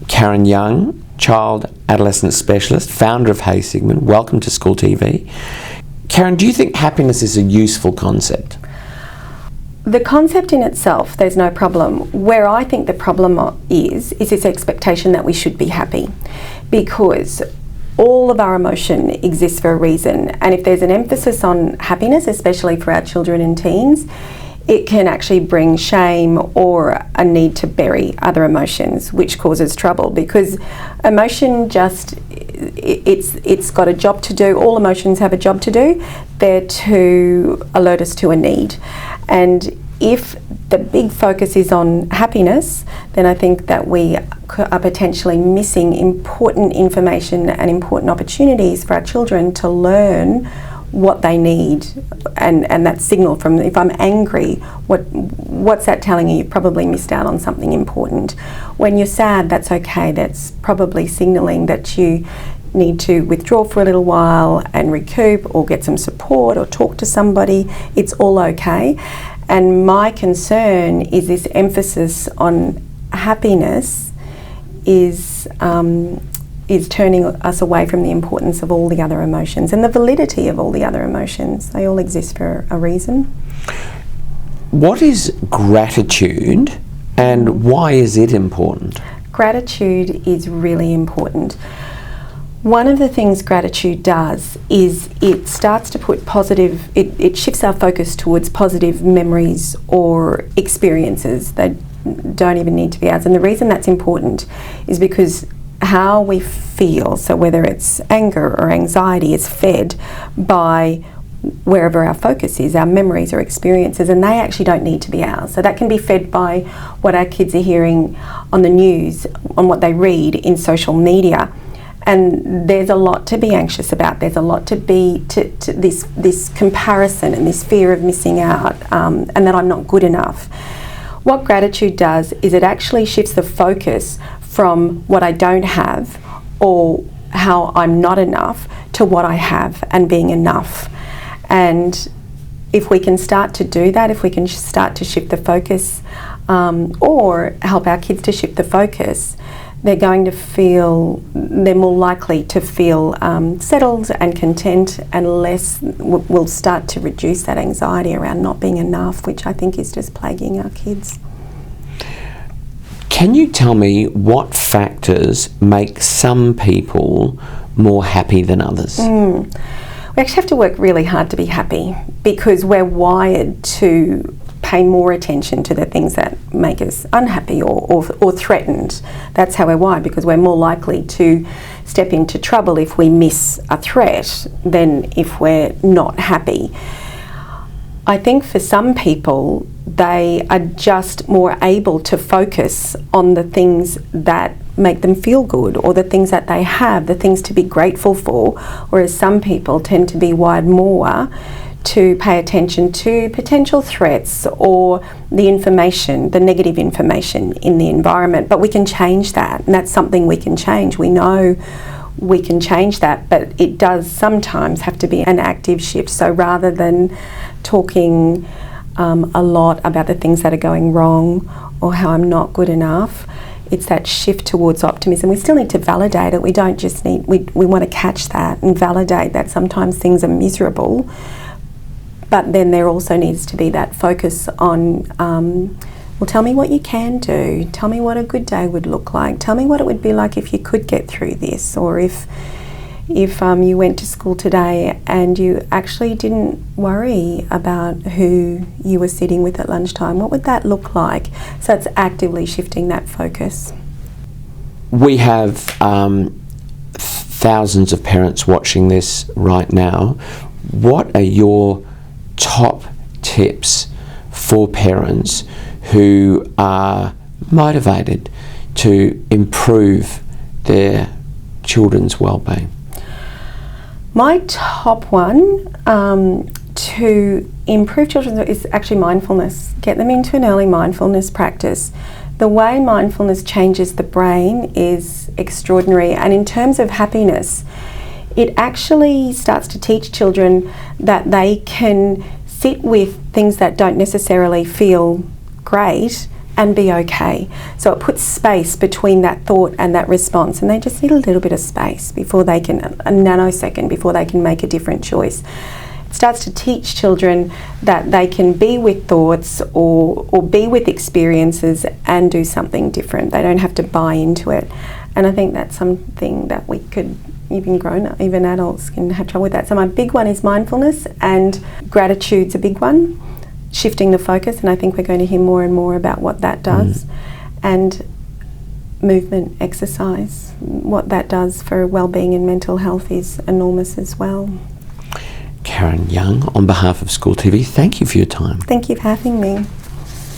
Karen Young, child adolescent specialist, founder of Hey Sigmund. Welcome to School TV. Karen, do you think happiness is a useful concept? The concept in itself, there's no problem. Where I think the problem is this expectation that we should be happy, because all of our emotion exists for a reason. And if there's an emphasis on happiness, especially for our children and teens, it can actually bring shame or a need to bury other emotions, which causes trouble, because emotion it's got a job to do. All emotions have a job to do. They're to alert us to a need. And if the big focus is on happiness, then I think that we are potentially missing important information and important opportunities for our children to learn what they need, and that signal from, if I'm angry, what's that telling you? You've probably missed out on something important. When you're sad, that's okay. That's probably signalling that you need to withdraw for a little while and recoup, or get some support, or talk to somebody. It's all okay. And my concern is this emphasis on happiness is turning us away from the importance of all the other emotions and the validity of all the other emotions. They all exist for a reason. What is gratitude and why is it important? Gratitude is really important. One of the things gratitude does is it starts to put it shifts our focus towards positive memories or experiences that don't even need to be ours. And the reason that's important is because how we feel, so whether it's anger or anxiety, is fed by wherever our focus is, our memories or experiences, and they actually don't need to be ours. So that can be fed by what our kids are hearing on the news, on what they read in social media. And there's a lot to be anxious about. There's a lot to be to this comparison and this fear of missing out, and that I'm not good enough. What gratitude does is it actually shifts the focus from what I don't have or how I'm not enough to what I have and being enough. And if we can start to do that, if we can start to shift the focus, or help our kids to shift the focus, they're more likely to feel settled and content, and will start to reduce that anxiety around not being enough, which I think is just plaguing our kids. Can you tell me what factors make some people more happy than others? We actually have to work really hard to be happy, because we're wired to pay more attention to the things that make us unhappy or threatened. That's how we're wired, because we're more likely to step into trouble if we miss a threat than if we're not happy. I think for some people, they are just more able to focus on the things that make them feel good, or the things that they have, the things to be grateful for, whereas some people tend to be wired more to pay attention to potential threats or the information, the negative information in the environment. But we can change that, and that's something we can change. We know we can change that, but it does sometimes have to be an active shift. So rather than talking a lot about the things that are going wrong or how I'm not good enough, it's that shift towards optimism. We still need to validate it. We don't just need, we want to catch that and validate that sometimes things are miserable, but then there also needs to be that focus on, well, tell me what you can do. Tell me what a good day would look like. Tell me what it would be like if you could get through this, or if you went to school today and you actually didn't worry about who you were sitting with at lunchtime, what would that look like? So it's actively shifting that focus. We have thousands of parents watching this right now. What are your top tips for parents who are motivated to improve their children's well-being? My top one to improve children is actually mindfulness. Get them into an early mindfulness practice. The way mindfulness changes the brain is extraordinary, and in terms of happiness, it actually starts to teach children that they can sit with things that don't necessarily feel great, and be okay. So it puts space between that thought and that response, and they just need a little bit of space before they can, a nanosecond before they can make a different choice. It starts to teach children that they can be with thoughts or be with experiences and do something different. They don't have to buy into it. And I think that's something that we could, even adults can have trouble with that. So my big one is mindfulness, and gratitude's a big one, shifting the focus, and I think we're going to hear more and more about what that does. And movement, exercise, what that does for well-being and mental health is enormous as well. Karen Young, on behalf of School TV, thank you for your time. Thank you for having me.